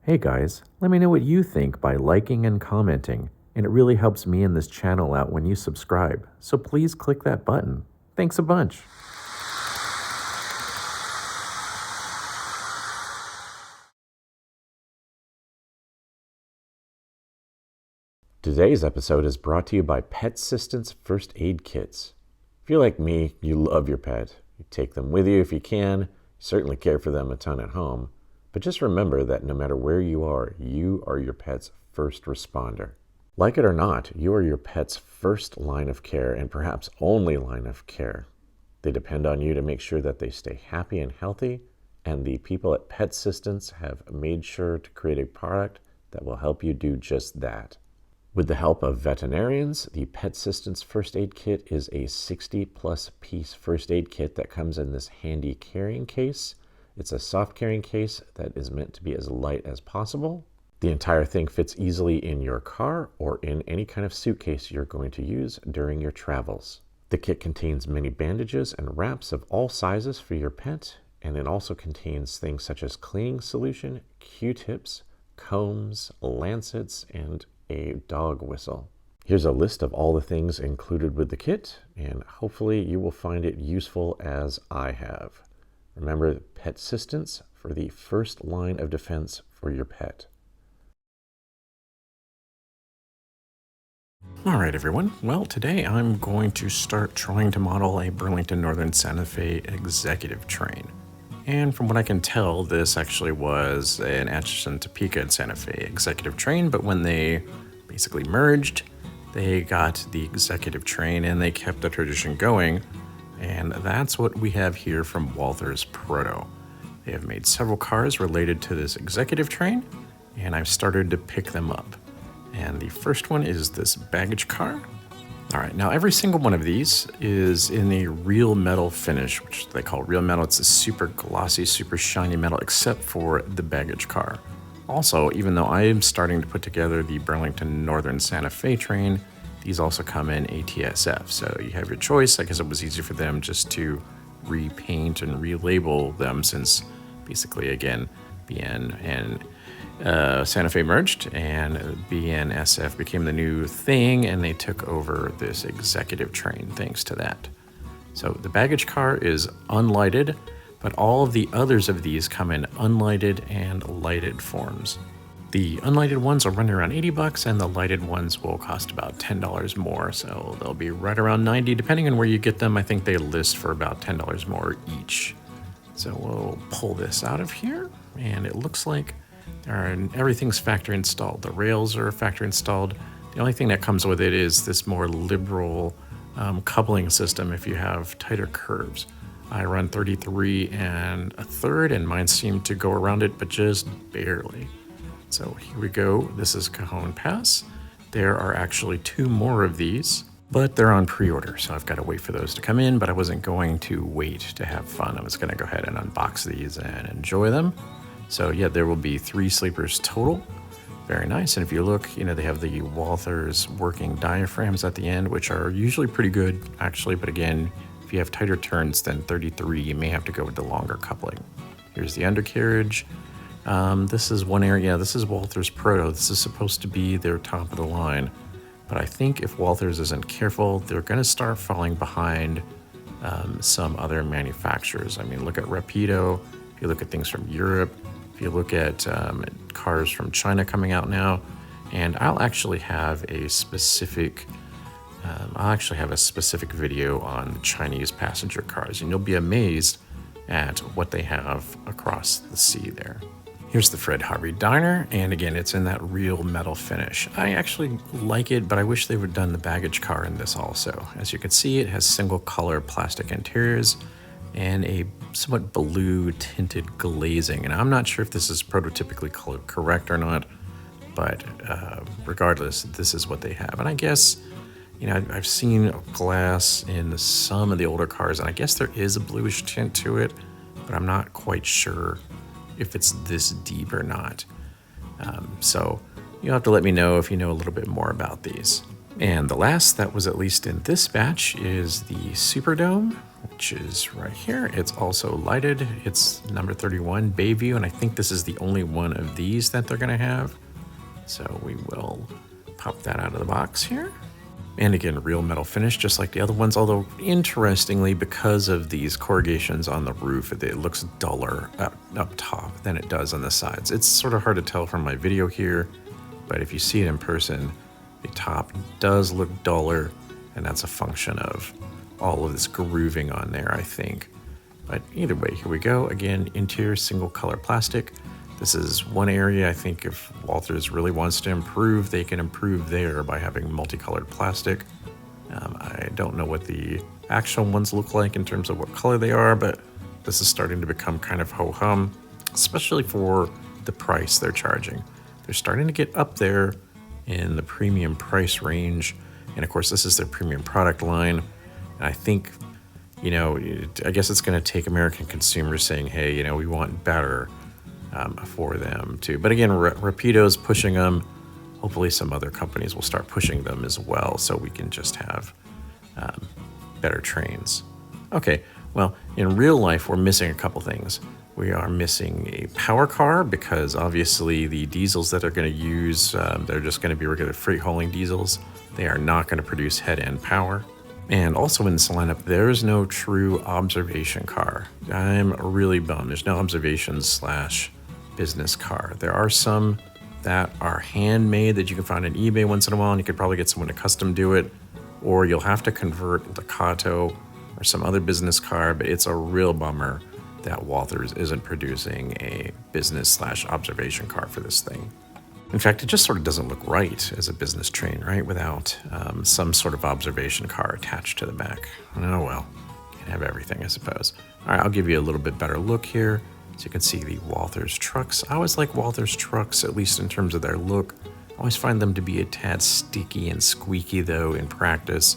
Hey guys, let me know what you think by liking and commenting, and it really helps me and this channel out when you subscribe, so please click that button. Thanks a bunch. Today's episode is brought to you by Petsistence First Aid Kits. If you're like me, you love your pet. You take them with you if you can. You certainly care for them a ton at home. But just remember that no matter where you are your pet's first responder. Like it or not, you are your pet's first line of care and perhaps only line of care. They depend on you to make sure that they stay happy and healthy, and the people at Petsistence have made sure to create a product that will help you do just that. With the help of veterinarians, the Petsistence First Aid Kit is a 60-plus piece first aid kit that comes in this handy carrying case. It's a soft carrying case that is meant to be as light as possible. The entire thing fits easily in your car or in any kind of suitcase you're going to use during your travels. The kit contains many bandages and wraps of all sizes for your pet, and it also contains things such as cleaning solution, Q-tips, combs, lancets, and a dog whistle. Here's a list of all the things included with the kit, and hopefully you will find it useful as I have. Remember, Petsistence for the first line of defense for your pet. All right, everyone. Well, today I'm going to start trying to model a Burlington Northern Santa Fe executive train. And from what I can tell, this actually was an Atchison, Topeka, and Santa Fe executive train, but when they basically merged, they got the executive train and they kept the tradition going. And that's what we have here from Walthers Proto. They have made several cars related to this executive train, and I've started to pick them up. And the first one is this baggage car. All right, now every single one of these is in a real metal finish, which they call real metal. It's a super glossy, super shiny metal, except for the baggage car. Also, even though I am starting to put together the Burlington Northern Santa Fe train, these also come in ATSF. So you have your choice. I guess it was easy for them just to repaint and relabel them since basically, again, BN and Santa Fe merged and BNSF became the new thing, and they took over this executive train thanks to that. So the baggage car is unlighted, but all of the others of these come in unlighted and lighted forms. The unlighted ones are running around $80, and the lighted ones will cost about $10 more, so they'll be right around $90 depending on where you get them. I think they list for about $10 more each. So we'll pull this out of here, and it looks like everything's factory installed. The rails are factory installed. The only thing that comes with it is this more liberal coupling system if you have tighter curves. I run 33 1/3, and mine seem to go around it, but just barely. So here we go. This is Cajon Pass. There are actually 2 more of these, but they're on pre-order, so I've got to wait for those to come in, but I wasn't going to wait to have fun. I was going to go ahead and unbox these and enjoy them. So yeah, there will be 3 sleepers total. Very nice. And if you look, they have the Walthers working diaphragms at the end, which are usually pretty good, actually. But again, if you have tighter turns than 33, you may have to go with the longer coupling. Here's the undercarriage. This is one area. This is Walthers Proto. This is supposed to be their top of the line. But I think if Walthers isn't careful, they're going to start falling behind some other manufacturers. I mean, look at Rapido. If you look at things from Europe, if you look at cars from China coming out now, and I'll actually have a specific video on the Chinese passenger cars, and you'll be amazed at what they have across the sea there. Here's the Fred Harvey Diner, and again, it's in that real metal finish. I actually like it, but I wish they would have done the baggage car in this also. As you can see, it has single color plastic interiors and a somewhat blue tinted glazing. And I'm not sure if this is prototypically correct or not, but regardless, this is what they have. And I guess, I've seen glass in some of the older cars, and I guess there is a bluish tint to it, but I'm not quite sure if it's this deep or not. So you'll have to let me know if you know a little bit more about these. And the last that was at least in this batch is the Superdome, which is right here. It's also lighted. It's number 31 Bayview, and I think this is the only one of these that they're gonna have. So we will pop that out of the box here. And again, real metal finish, just like the other ones, although interestingly, because of these corrugations on the roof, it looks duller up top than it does on the sides. It's sort of hard to tell from my video here, but if you see it in person, the top does look duller, and that's a function of all of this grooving on there, I think. But either way, here we go. Again, interior single color plastic. This is one area I think if Walthers really wants to improve, they can improve there by having multicolored plastic. I don't know what the actual ones look like in terms of what color they are, but this is starting to become kind of ho-hum, especially for the price they're charging. They're starting to get up there in the premium price range. And of course, this is their premium product line. And I think, you know, I guess it's going to take American consumers saying, hey, you know, we want better for them too. But again, Rapido's pushing them. Hopefully some other companies will start pushing them as well, so we can just have better trains. Okay, well, in real life, we're missing a couple things. We are missing a power car because obviously the diesels that they're going to use, they're just going to be regular freight hauling diesels. They are not going to produce head-end power. And also in this lineup, there's no true observation car. I'm really bummed. There's no observations / business car. There are some that are handmade that you can find on eBay once in a while, and you could probably get someone to custom do it, or you'll have to convert Locomotive or some other business car, but it's a real bummer that Walthers isn't producing a business / observation car for this thing. In fact, it just sort of doesn't look right as a business train, right? Without some sort of observation car attached to the back. Oh well, can't have everything, I suppose. All right, I'll give you a little bit better look here. So you can see the Walthers trucks. I always like Walthers trucks, at least in terms of their look. I always find them to be a tad sticky and squeaky though in practice.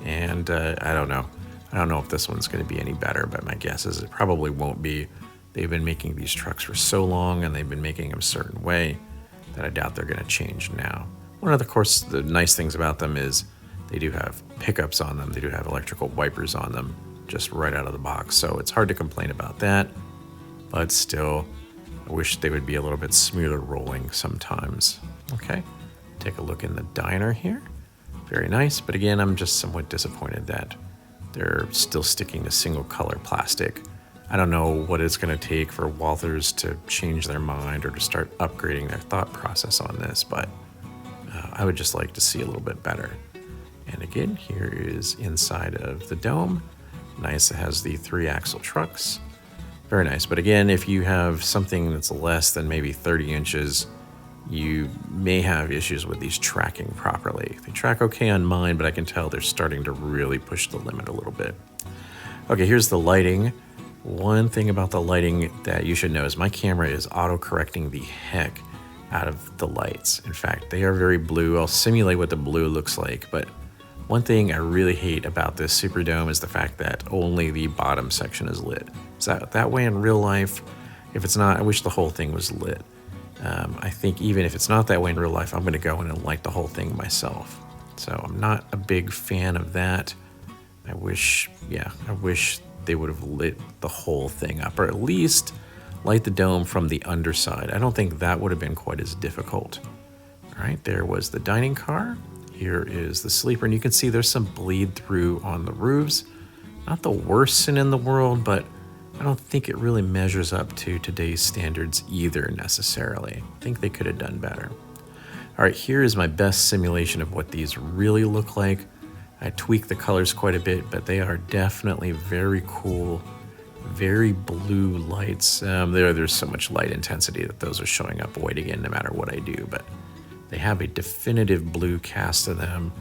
And I don't know. I don't know if this one's going to be any better, but my guess is it probably won't be. They've been making these trucks for so long and they've been making them a certain way that I doubt they're going to change now. One of the, course, the nice things about them is they do have pickups on them. They do have electrical wipers on them just right out of the box. So it's hard to complain about that. But still, I wish they would be a little bit smoother rolling sometimes. Okay, take a look in the diner here. Very nice, but again, I'm just somewhat disappointed that they're still sticking to single color plastic. I don't know what it's going to take for Walthers to change their mind or to start upgrading their thought process on this, but I would just like to see a little bit better. And again, here is inside of the dome. Nice, it has the 3-axle trucks. Very nice, but again, if you have something that's less than maybe 30 inches, you may have issues with these tracking properly. They track okay on mine, but I can tell they're starting to really push the limit a little bit. Okay, here's the lighting. One thing about the lighting that you should know is my camera is auto-correcting the heck out of the lights. In fact, they are very blue. I'll simulate what the blue looks like, but one thing I really hate about this Superdome is the fact that only the bottom section is lit. Is that way in real life? If it's not, I wish the whole thing was lit. I think even if it's not that way in real life, I'm going to go in and light the whole thing myself. So I'm not a big fan of that. I wish they would have lit the whole thing up, or at least light the dome from the underside. I don't think that would have been quite as difficult. All right, there was the dining car. Here is the sleeper, and you can see there's some bleed through on the roofs. Not the worst sin in the world, but I don't think it really measures up to today's standards either necessarily. I think they could have done better. All right, here is my best simulation of what these really look like. I tweaked the colors quite a bit, but they are definitely very cool, very blue lights. There's so much light intensity that those are showing up white again no matter what I do, but they have a definitive blue cast to them,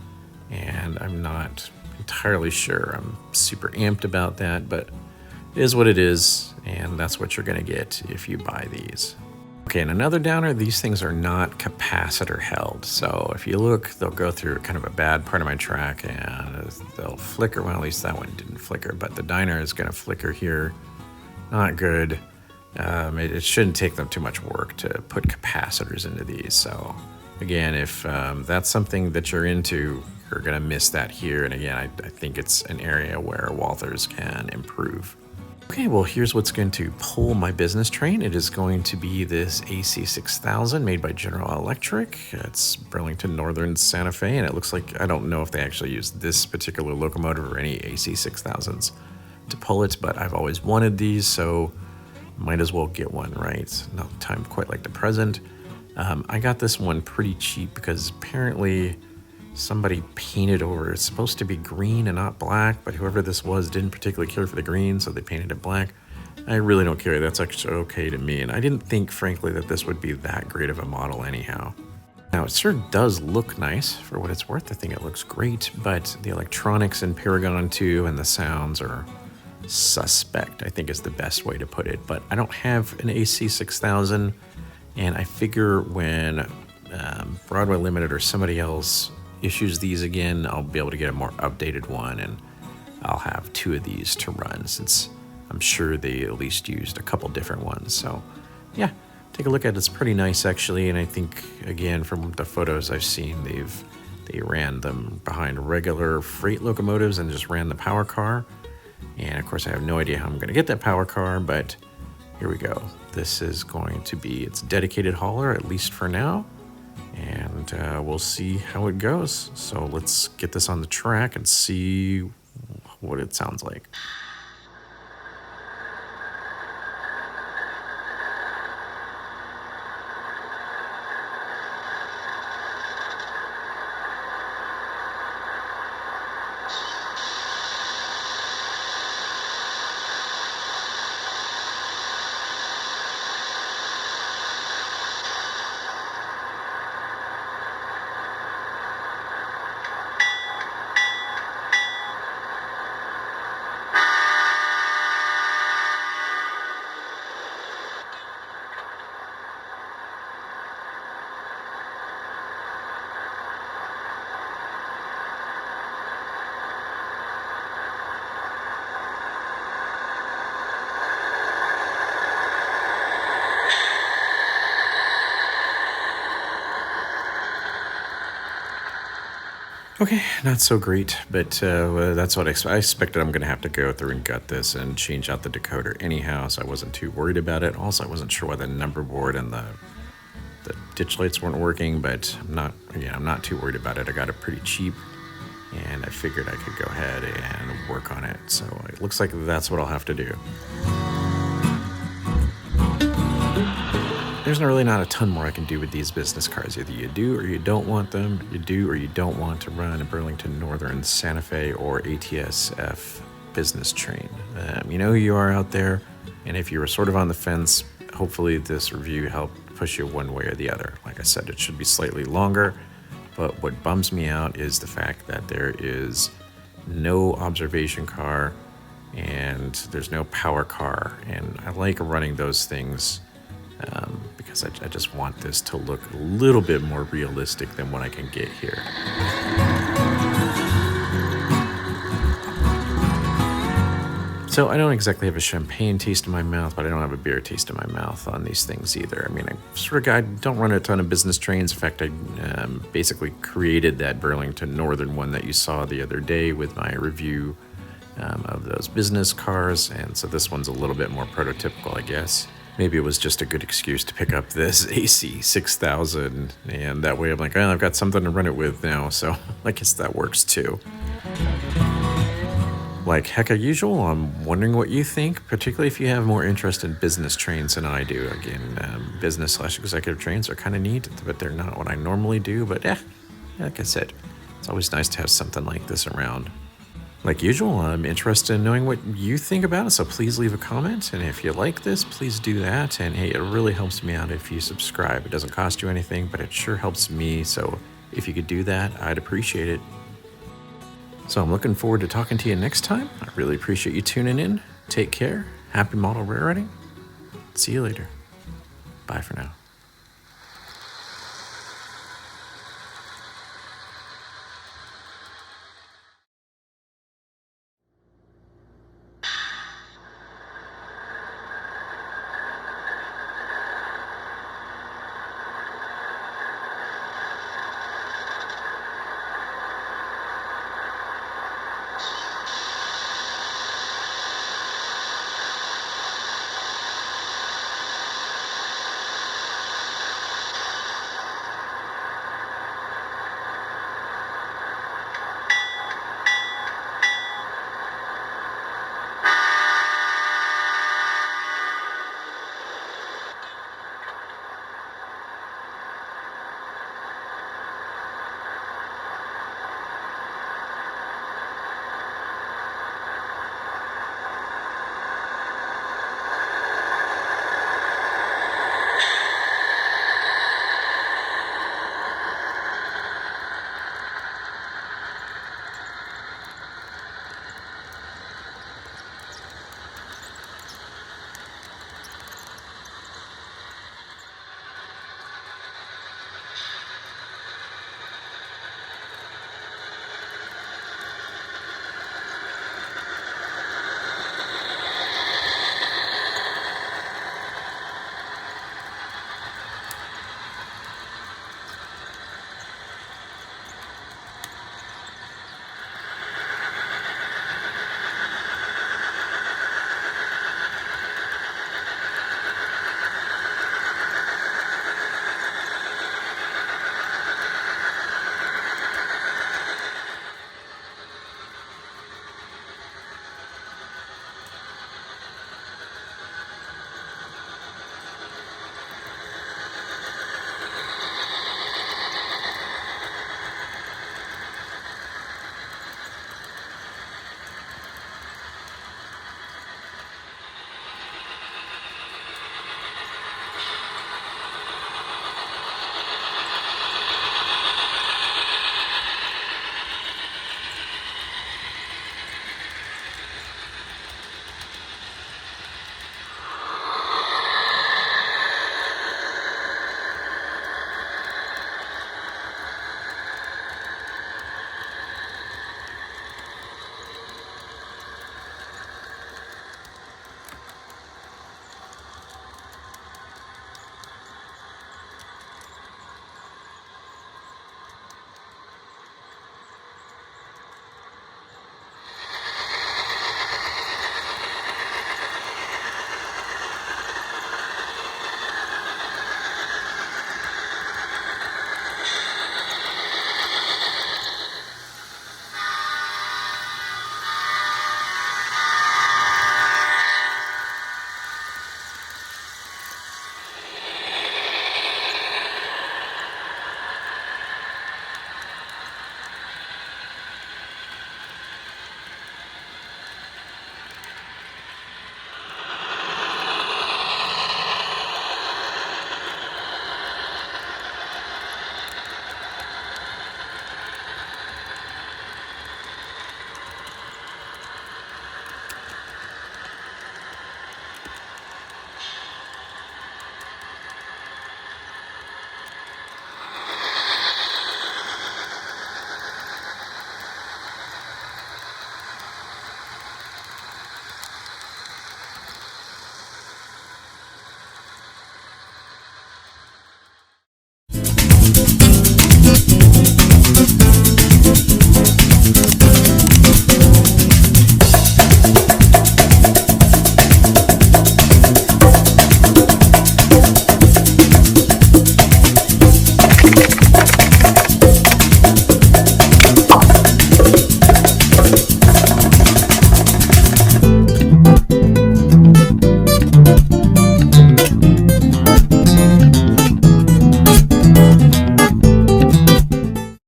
and I'm not entirely sure. I'm super amped about that, but it is what it is, and that's what you're gonna get if you buy these. Okay, and another downer, these things are not capacitor held. So if you look, they'll go through kind of a bad part of my track and they'll flicker. Well, at least that one didn't flicker, but the diner is gonna flicker here. Not good. It shouldn't take them too much work to put capacitors into these. So again, if that's something that you're into, you're going to miss that here. And again, I think it's an area where Walthers can improve. Okay, well, here's what's going to pull my business train. It is going to be this AC6000 made by General Electric. It's Burlington Northern Santa Fe, and it looks like, I don't know if they actually use this particular locomotive or any AC6000s to pull it, but I've always wanted these, so might as well get one, right? No time quite like the present. I got this one pretty cheap because apparently somebody painted over. It's supposed to be green and not black, but whoever this was didn't particularly care for the green, so they painted it black. I really don't care. That's actually okay to me, and I didn't think, frankly, that this would be that great of a model anyhow. Now, it sure does look nice for what it's worth. I think it looks great, but the electronics in Paragon 2 and the sounds are suspect, I think is the best way to put it. But I don't have an AC6000, and I figure when Broadway Limited or somebody else issues these again, I'll be able to get a more updated one, and I'll have 2 of these to run, since I'm sure they at least used a couple different ones. So yeah, take a look at it. It's pretty nice actually, and I think again from the photos I've seen, they ran them behind regular freight locomotives and just ran the power car. And of course I have no idea how I'm going to get that power car, but here we go. This is going to be its dedicated hauler, at least for now. And we'll see how it goes. So let's get this on the track and see what it sounds like. Okay, not so great, but that's what I expected. I'm going to have to go through and gut this and change out the decoder anyhow, so I wasn't too worried about it. Also, I wasn't sure why the number board and the ditch lights weren't working, but I'm not too worried about it. I got it pretty cheap, and I figured I could go ahead and work on it. So it looks like that's what I'll have to do. There's really not a ton more I can do with these business cars. Either you do or you don't want them. You do or you don't want to run a Burlington Northern Santa Fe or ATSF business train. You know who you are out there, and if you were sort of on the fence, hopefully this review helped push you one way or the other. Like I said, it should be slightly longer, but what bums me out is the fact that there is no observation car and there's no power car, and I like running those things because I just want this to look a little bit more realistic than what I can get here. So I don't exactly have a champagne taste in my mouth, but I don't have a beer taste in my mouth on these things either. I mean, I don't run a ton of business trains. In fact, I basically created that Burlington Northern one that you saw the other day with my review of those business cars, and so this one's a little bit more prototypical, I guess. Maybe it was just a good excuse to pick up this AC6000, and that way I'm like, oh, I've got something to run it with now, so I guess that works too. Like heck usual, I'm wondering what you think, particularly if you have more interest in business trains than I do. Again, business/executive trains are kind of neat, but they're not what I normally do. But like I said, it's always nice to have something like this around. Like usual, I'm interested in knowing what you think about it, so please leave a comment. And if you like this, please do that. And hey, it really helps me out if you subscribe. It doesn't cost you anything, but it sure helps me. So if you could do that, I'd appreciate it. So I'm looking forward to talking to you next time. I really appreciate you tuning in. Take care. Happy model railroading. See you later. Bye for now.